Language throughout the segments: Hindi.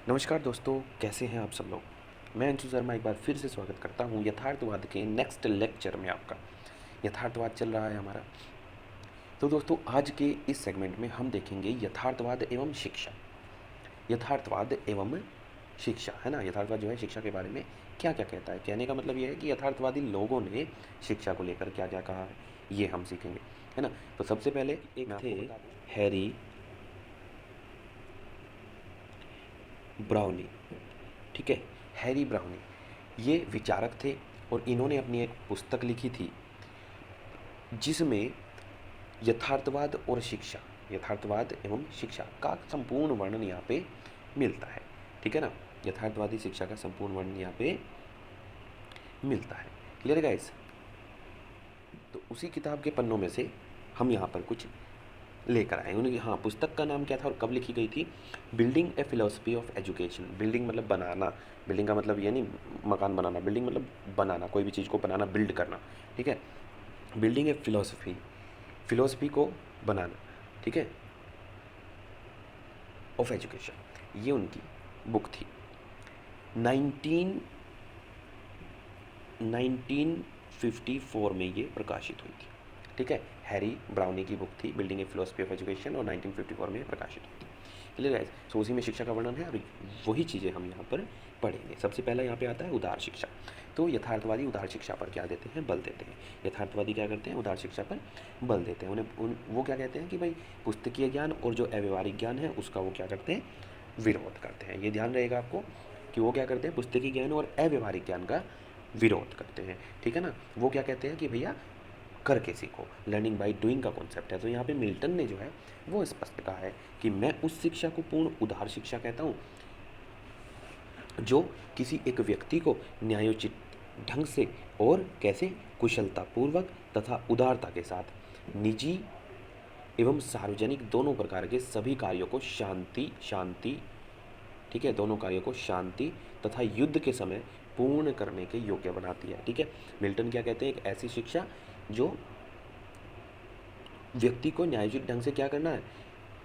नमस्कार दोस्तों, कैसे हैं आप सब लोग। मैं अंशु शर्मा एक बार फिर से स्वागत करता हूं यथार्थवाद के नेक्स्ट लेक्चर में। आपका यथार्थवाद चल रहा है हमारा। तो दोस्तों, आज के इस सेगमेंट में हम देखेंगे यथार्थवाद एवं शिक्षा। यथार्थवाद एवं शिक्षा, है ना। यथार्थवाद जो है शिक्षा के बारे में क्या क्या कहता है। कहने का मतलब ये है कि यथार्थवादी लोगों ने शिक्षा को लेकर क्या क्या कहा है, ये हम सीखेंगे, है ना। तो सबसे पहले एक थे हैरी ब्राउनी। ठीक है, हैरी ब्राउनी ये विचारक थे और इन्होंने अपनी एक पुस्तक लिखी थी जिसमें यथार्थवाद और शिक्षा, यथार्थवाद एवं शिक्षा का संपूर्ण वर्णन यहाँ पे मिलता है। ठीक है ना, यथार्थवादी शिक्षा का संपूर्ण वर्णन यहाँ पे मिलता है। Clear guys. तो उसी किताब के पन्नों में से हम यहाँ पर कुछ लेकर आए। उन्हें हाँ, पुस्तक का नाम क्या था और कब लिखी गई थी? Building a philosophy of education. Building मतलब बनाना, बिल्डिंग का मतलब ये नहीं मकान बनाना, बिल्डिंग मतलब बनाना, कोई भी चीज़ को बनाना, बिल्ड करना। ठीक है, बिल्डिंग ए फिलोसफी, फिलोसफी को बनाना, ठीक है, ऑफ एजुकेशन, ये उनकी बुक थी। 1954 में ये प्रकाशित हुई थी। ठीक है, हैरी ब्राउनी की बुक थी building a philosophy of education और 1954 में प्रकाशित हुई थी। Clear guys. सो उसी में शिक्षा का वर्णन है। अभी वही चीज़ें हम यहाँ पर पढ़ेंगे। सबसे पहला यहाँ पे आता है उदार शिक्षा। तो यथार्थवादी उदार शिक्षा पर क्या देते हैं? बल देते हैं। यथार्थवादी क्या करते हैं? उदार शिक्षा पर बल देते हैं। वो क्या कहते हैं कि भाई पुस्तकीय ज्ञान और जो अव्यवहारिक ज्ञान है उसका वो क्या करते हैं? विरोध करते हैं। ये ध्यान रहेगा आपको कि वो क्या करते हैं? पुस्तकीय ज्ञान और अव्यवहारिक ज्ञान का विरोध करते हैं। ठीक है ना। वो क्या कहते हैं कि भैया करके सीखो, लर्निंग बाय डूइंग का कॉन्सेप्ट है। तो यहाँ पे मिल्टन ने जो है वो स्पष्ट कहा है कि मैं उस शिक्षा को पूर्ण उदार शिक्षा कहता हूँ जो किसी एक व्यक्ति को न्यायोचित ढंग से और कैसे कुशलतापूर्वक तथा उदारता के साथ निजी एवं सार्वजनिक दोनों प्रकार के सभी कार्यों को शांति, ठीक है, दोनों कार्यों को शांति तथा युद्ध के समय पूर्ण करने के योग्य बनाती है। ठीक है, मिल्टन क्या कहते हैं? एक ऐसी शिक्षा जो व्यक्ति को न्यायोचित ढंग से क्या करना है?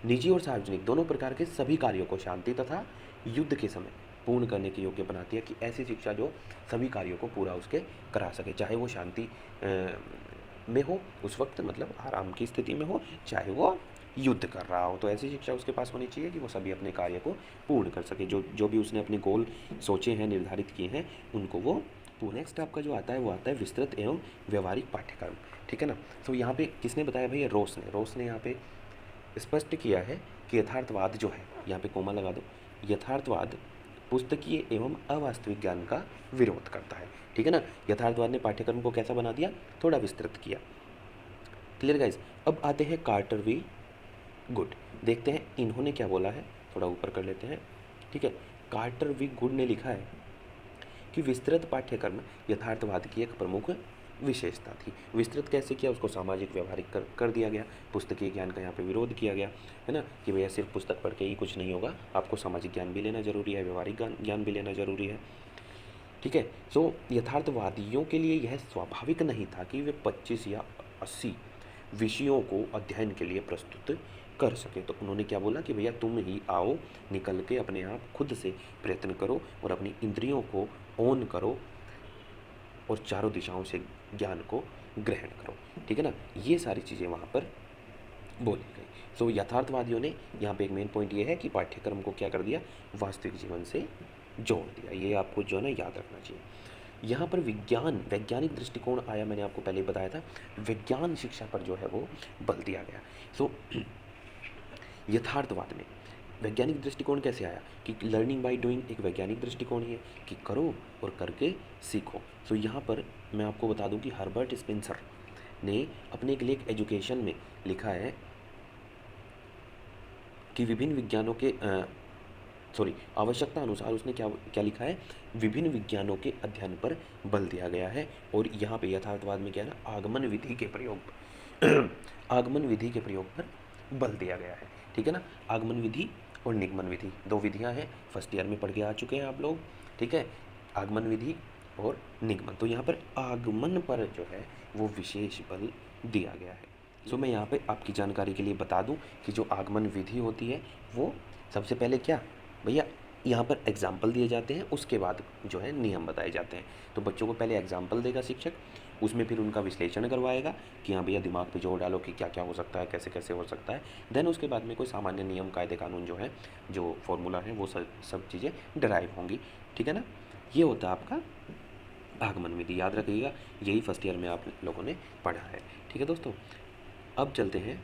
निजी और सार्वजनिक दोनों प्रकार के सभी कार्यों को शांति तथा युद्ध के समय पूर्ण करने के योग्य बनाती है। कि ऐसी शिक्षा जो सभी कार्यों को पूरा उसके करा सके, चाहे वो शांति में हो, उस वक्त मतलब आराम की स्थिति में हो, चाहे वो युद्ध कर रहा हो। तो ऐसी शिक्षा उसके पास होनी चाहिए कि वो सभी अपने कार्य को पूर्ण कर सके। जो जो भी उसने अपने गोल सोचे हैं, निर्धारित किए हैं, उनको वो पूर्ण। नेक्स्ट आपका जो आता है वो आता है विस्तृत एवं व्यवहारिक पाठ्यक्रम। ठीक है ना। तो यहाँ पे किसने बताया भैया? रोस ने यहाँ पे स्पष्ट किया है कि यथार्थवाद जो है, यहाँ पे कोमा लगा दो, यथार्थवाद पुस्तकीय एवं अवास्तविक ज्ञान का विरोध करता है। ठीक है ना। यथार्थवाद ने पाठ्यक्रम को कैसा बना दिया? थोड़ा विस्तृत किया। Clear guys. अब आते हैं कार्टर वी गुड। देखते हैं इन्होंने क्या बोला है, थोड़ा ऊपर कर लेते हैं। ठीक है, कार्टर वी गुड ने लिखा है कि विस्तृत पाठ्यक्रम यथार्थवाद की एक प्रमुख विशेषता थी। विस्तृत कैसे किया? उसको सामाजिक व्यवहारिक कर दिया गया। पुस्तकीय ज्ञान का यहाँ पे विरोध किया गया, है ना, कि भैया सिर्फ पुस्तक पढ़ के ही कुछ नहीं होगा, आपको सामाजिक ज्ञान भी लेना जरूरी है, व्यवहारिक ज्ञान भी लेना जरूरी है। ठीक है। सो यथार्थवादियों के लिए यह स्वाभाविक नहीं था कि वे 25 या 80 विषयों को अध्ययन के लिए प्रस्तुत कर सके। तो उन्होंने क्या बोला कि भैया तुम ही आओ, निकल के अपने आप खुद से प्रयत्न करो और अपनी इंद्रियों को ऑन करो और चारों दिशाओं से ज्ञान को ग्रहण करो। ठीक है ना। ये सारी चीज़ें वहाँ पर बोली गई। सो यथार्थवादियों ने यहाँ पे एक मेन पॉइंट ये है कि पाठ्यक्रम को क्या कर दिया? वास्तविक जीवन से जोड़ दिया। ये आपको जो है ना याद रखना चाहिए। यहाँ पर वैज्ञानिक दृष्टिकोण आया। मैंने आपको पहले बताया था, विज्ञान शिक्षा पर जो है वो बल दिया गया। सो यथार्थवाद में वैज्ञानिक दृष्टिकोण कैसे आया? कि लर्निंग बाय डूइंग एक वैज्ञानिक दृष्टिकोण ही है कि करो और करके सीखो। तो यहाँ पर मैं आपको बता दूं कि हर्बर्ट स्पेंसर ने अपने एक लेख एजुकेशन में लिखा है कि विभिन्न विज्ञानों के आवश्यकता अनुसार उसने क्या क्या लिखा है? विभिन्न विज्ञानों के अध्ययन पर बल दिया गया है। और यहाँ पे यथार्थवाद में क्या है ना? आगमन विधि के प्रयोग आगमन विधि के प्रयोग पर बल दिया गया है। ठीक है ना। आगमन विधि और निगमन विधि, दो विधियां हैं, फर्स्ट ईयर में पढ़ के आ चुके हैं आप लोग। ठीक है, आगमन विधि और निगमन। तो यहाँ पर आगमन पर जो है वो विशेष बल दिया गया है। सो मैं यहाँ पे आपकी जानकारी के लिए बता दूं कि जो आगमन विधि होती है वो सबसे पहले क्या भैया यहाँ पर एग्जाम्पल दिए जाते हैं, उसके बाद जो है नियम बताए जाते हैं। तो बच्चों को पहले एग्जाम्पल देगा शिक्षक, उसमें फिर उनका विश्लेषण करवाएगा कि हाँ भैया दिमाग पे जोर डालो कि क्या क्या हो सकता है, कैसे कैसे हो सकता है। देन उसके बाद में कोई सामान्य नियम कायदे कानून जो है, जो फॉर्मूला है, वो सब चीज़ें डराइव होंगी। ठीक है ना। ये होता है आपका आगमन विधि, याद रखिएगा, यही फर्स्ट ईयर में आप लोगों ने पढ़ा है। ठीक है दोस्तों, अब चलते हैं।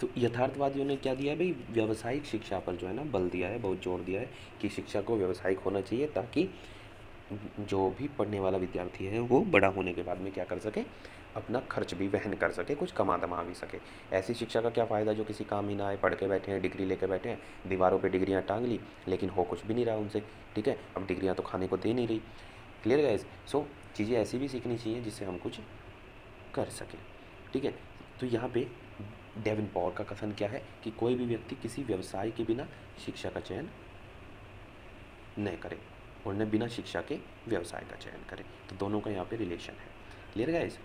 तो यथार्थवादियों ने क्या दिया है भाई, व्यावसायिक शिक्षा पर जो है ना बल दिया है, बहुत जोर दिया है कि शिक्षा को व्यावसायिक होना चाहिए, ताकि जो भी पढ़ने वाला विद्यार्थी है वो बड़ा होने के बाद में क्या कर सके, अपना खर्च भी वहन कर सके, कुछ कमा दमा भी सके। ऐसी शिक्षा का क्या फ़ायदा जो किसी काम ही ना आए, पढ़ के बैठे हैं, डिग्री लेके बैठे हैं, दीवारों पे डिग्रियां टांग ली, लेकिन हो कुछ भी नहीं रहा उनसे। ठीक है, अब डिग्रियां तो खाने को दे नहीं रही। Clear guys. सो चीज़ें ऐसी भी सीखनी चाहिए जिससे हम कुछ कर सकें। ठीक है, तो यहाँ पे डेविन पॉवर का कथन क्या है कि कोई भी व्यक्ति किसी व्यवसाय के बिना शिक्षा का चयन न करे और न बिना शिक्षा के व्यवसाय का चयन करे। तो दोनों का यहाँ पे रिलेशन है। Clear guys.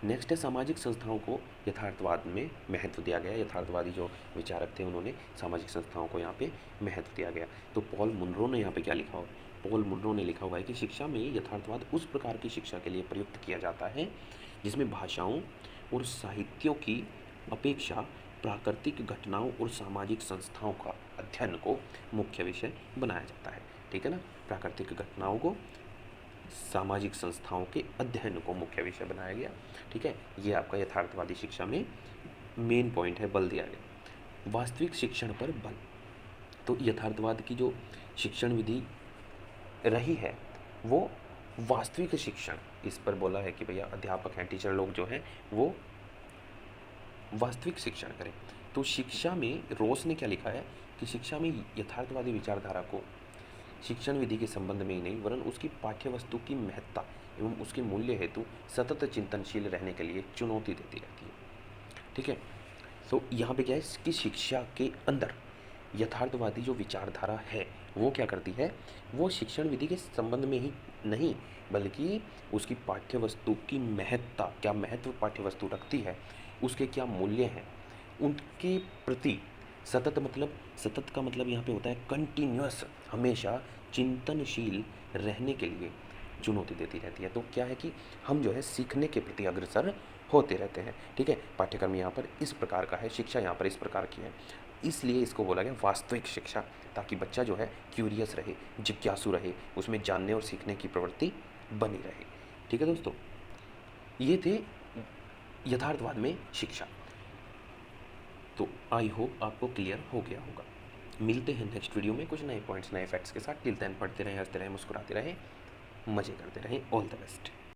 नेक्स्ट है सामाजिक संस्थाओं को यथार्थवाद में महत्व दिया गया। यथार्थवादी जो विचारक थे उन्होंने सामाजिक संस्थाओं को यहाँ पे महत्व दिया गया। तो पॉल मुनरो ने यहाँ पे क्या लिखा हुआ, पॉल मुनरो ने लिखा हुआ है कि शिक्षा में यथार्थवाद उस प्रकार की शिक्षा के लिए प्रयुक्त किया जाता है जिसमें भाषाओं और साहित्यों की अपेक्षा प्राकृतिक घटनाओं और सामाजिक संस्थाओं का अध्ययन को मुख्य विषय बनाया जाता है। ठीक है ना, प्राकृतिक घटनाओं को, सामाजिक संस्थाओं के अध्ययन को मुख्य विषय बनाया गया। ठीक है, ये आपका यथार्थवादी शिक्षा में मेन पॉइंट है, बल दिया गया। वास्तविक शिक्षण पर बल, तो यथार्थवाद की जो शिक्षण विधि रही है वो वास्तविक शिक्षण, इस पर बोला है कि भैया अध्यापक हैं, टीचर लोग जो हैं वो वास्तविक शिक्षण करें। तो शिक्षा में रोस ने क्या लिखा है कि शिक्षा में यथार्थवादी विचारधारा को शिक्षण विधि के संबंध में ही नहीं वरन उसकी पाठ्यवस्तु की महत्ता एवं उसके मूल्य हेतु सतत चिंतनशील रहने के लिए चुनौती देती रहती है। ठीक है, तो यहाँ पे क्या है कि शिक्षा के अंदर यथार्थवादी जो विचारधारा है वो क्या करती है, वो शिक्षण विधि के संबंध में ही नहीं बल्कि उसकी पाठ्यवस्तु की महत्ता, क्या महत्व पाठ्यवस्तु रखती है, उसके क्या मूल्य हैं, उनके प्रति सतत, मतलब सतत का मतलब यहाँ पे होता है कंटिन्यूअस, हमेशा चिंतनशील रहने के लिए चुनौती देती रहती है। तो क्या है कि हम जो है सीखने के प्रति अग्रसर होते रहते हैं। ठीक है, पाठ्यक्रम यहाँ पर इस प्रकार का है, शिक्षा यहाँ पर इस प्रकार की है, इसलिए इसको बोला गया वास्तविक शिक्षा, ताकि बच्चा जो है क्यूरियस रहे, जिज्ञासु रहे, उसमें जानने और सीखने की प्रवृत्ति बनी रहे। ठीक है दोस्तों, ये थे यथार्थवाद में शिक्षा। तो आई होप आपको क्लियर हो गया होगा। मिलते हैं नेक्स्ट वीडियो में कुछ नए पॉइंट्स, नए फैक्ट्स के साथ। टिल देन पढ़ते रहें, हंसते रहें, मुस्कुराते रहें, मज़े करते रहें। All the best.